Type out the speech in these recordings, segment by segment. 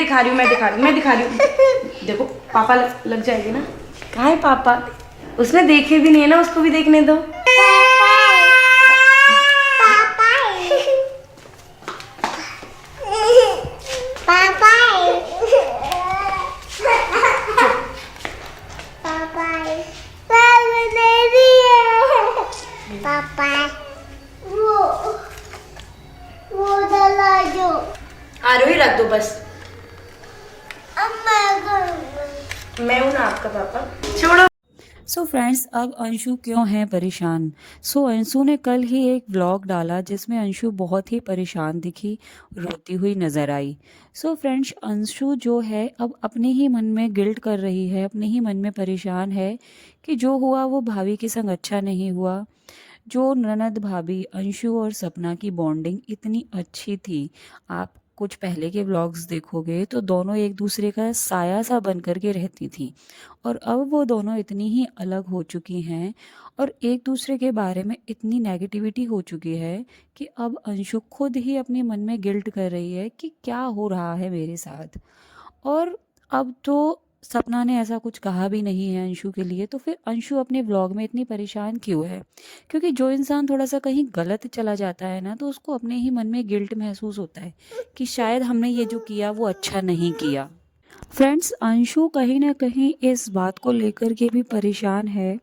दिखा रही हूँ, मैं दिखा रही हूँ। देखो पापा लग जाएगी ना। कहाँ है पापा? उसने देखे भी नहीं है ना, उसको भी देखने दो। आरोही रख दो बस। मैं हूं ना आपका पापा, छोड़ो। सो फ्रेंड्स, अब अंशु क्यों है परेशान? अंशु ने कल ही एक व्लॉग डाला जिसमें अंशु बहुत ही परेशान दिखी, रोती हुई नज़र आई। फ्रेंड्स, अंशु जो है अब अपने ही मन में गिल्ट कर रही है, अपने ही मन में परेशान है कि जो हुआ वो भाभी के संग अच्छा नहीं हुआ। जो ननद भाभी अंशु और सपना की बॉन्डिंग इतनी अच्छी थी, आप कुछ पहले के व्लॉग्स देखोगे तो दोनों एक दूसरे का साया सा बन कर के रहती थी, और अब वो दोनों इतनी ही अलग हो चुकी हैं और एक दूसरे के बारे में इतनी नेगेटिविटी हो चुकी है कि अब अंशु खुद ही अपने मन में गिल्ट कर रही है कि क्या हो रहा है मेरे साथ। और अब तो सपना ने ऐसा कुछ कहा भी नहीं है अंशु के लिए, तो फिर अंशु अपने व्लॉग में इतनी परेशान क्यों है? क्योंकि जो इंसान थोड़ा सा कहीं गलत चला जाता है ना, तो उसको अपने ही मन में गिल्ट महसूस होता है कि शायद हमने ये जो किया वो अच्छा नहीं किया। फ्रेंड्स, अंशु कहीं ना कहीं इस बात को लेकर के भी परेशान है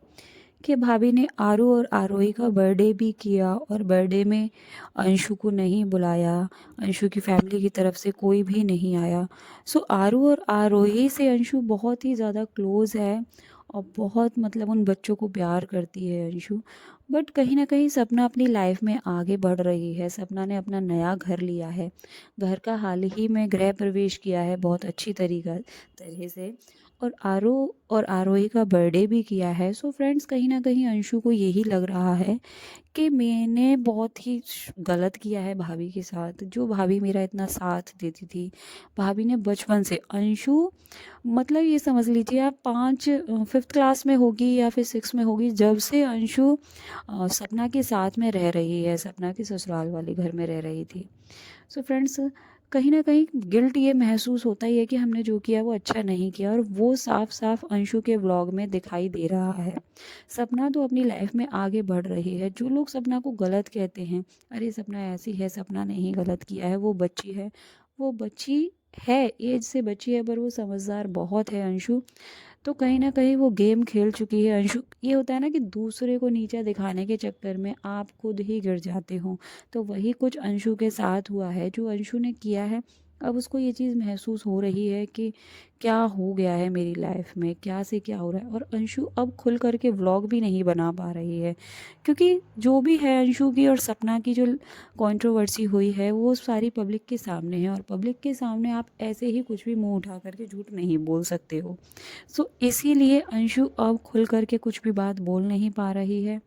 कि भाभी ने आरू और आरोही का बर्थडे भी किया और बर्थडे में अंशु को नहीं बुलाया, अंशु की फैमिली की तरफ से कोई भी नहीं आया। आरू और आरोही से अंशु बहुत ही ज़्यादा क्लोज़ है और बहुत मतलब उन बच्चों को प्यार करती है अंशु। बट कहीं ना कहीं सपना अपनी लाइफ में आगे बढ़ रही है। सपना ने अपना नया घर लिया है, घर का हाल ही में गृह प्रवेश किया है बहुत अच्छी तरह से, और आरू और आरोही का बर्थडे भी किया है। फ्रेंड्स, कहीं ना कहीं अंशु को यही लग रहा है कि मैंने बहुत ही गलत किया है भाभी के साथ। जो भाभी मेरा इतना साथ देती थी, भाभी ने बचपन से अंशु मतलब ये समझ लीजिए आप 5th क्लास में होगी या फिर 6 में होगी, जब से अंशु सपना के साथ में रह रही है, सपना के ससुराल वाले घर में रह रही थी। फ्रेंड्स, कहीं ना कहीं गिल्ट ये महसूस होता ही है कि हमने जो किया वो अच्छा नहीं किया, और वो साफ साफ अंशु के व्लॉग में दिखाई दे रहा है। सपना तो अपनी लाइफ में आगे बढ़ रही है। जो लोग सपना को गलत कहते हैं, अरे सपना ऐसी है, सपना ने ही गलत किया है, वो बच्ची है, वो बच्ची है, एज से बच्ची है, पर वो समझदार बहुत है अंशु। तो कहीं न कहीं वो गेम खेल चुकी है अंशु। ये होता है ना कि दूसरे को नीचा दिखाने के चक्कर में आप खुद ही गिर जाते हो, तो वही कुछ अंशु के साथ हुआ है। जो अंशु ने किया है, अब उसको ये चीज़ महसूस हो रही है कि क्या हो गया है मेरी लाइफ में, क्या से क्या हो रहा है। और अंशु अब खुल कर के व्लॉग भी नहीं बना पा रही है, क्योंकि जो भी है अंशु की और सपना की जो कंट्रोवर्सी हुई है वो सारी पब्लिक के सामने है, और पब्लिक के सामने आप ऐसे ही कुछ भी मुंह उठा करके झूठ नहीं बोल सकते हो। इसीलिए अंशु अब खुल कर के कुछ भी बात बोल नहीं पा रही है,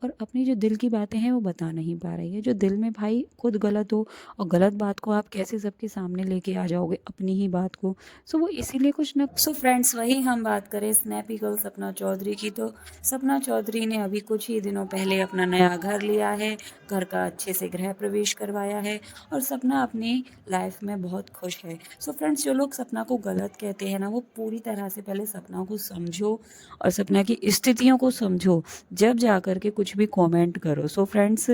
और अपनी जो दिल की बातें हैं वो बता नहीं पा रही है। जो दिल में भाई खुद गलत हो, और गलत बात को आप कैसे सबके सामने लेके आ जाओगे अपनी ही बात को। वो इसीलिए कुछ ना। फ्रेंड्स, वही हम बात करें स्नैपी गर्ल सपना चौधरी की, तो सपना चौधरी ने अभी कुछ ही दिनों पहले अपना नया घर लिया है, घर का अच्छे से गृह प्रवेश करवाया है, और सपना अपनी लाइफ में बहुत खुश है। फ्रेंड्स, जो लोग सपना को गलत कहते हैं ना, वो पूरी तरह से पहले सपना को समझो और सपना की स्थितियों को समझो, जब जा कर के कुछ भी कमेंट करो। फ्रेंड्स,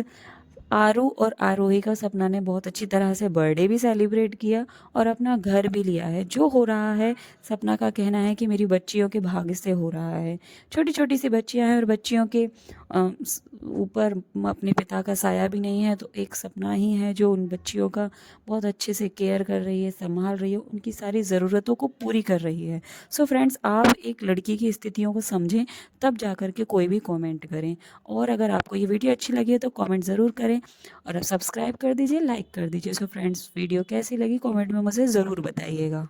आरू और आरोही का सपना ने बहुत अच्छी तरह से बर्थडे भी सेलिब्रेट किया और अपना घर भी लिया है। जो हो रहा है, सपना का कहना है कि मेरी बच्चियों के भाग्य से हो रहा है। छोटी छोटी सी बच्चियां हैं और बच्चियों के ऊपर अपने पिता का साया भी नहीं है, तो एक सपना ही है जो उन बच्चियों का बहुत अच्छे से केयर कर रही है, संभाल रही है, उनकी सारी ज़रूरतों को पूरी कर रही है। फ्रेंड्स, आप एक लड़की की स्थितियों को समझें, तब जा कर के कोई भी कमेंट करें। और अगर आपको ये वीडियो अच्छी लगी है तो कमेंट ज़रूर करें, और सब्सक्राइब कर दीजिए, लाइक कर दीजिए। फ्रेंड्स, वीडियो कैसी लगी कमेंट में मुझे ज़रूर बताइएगा।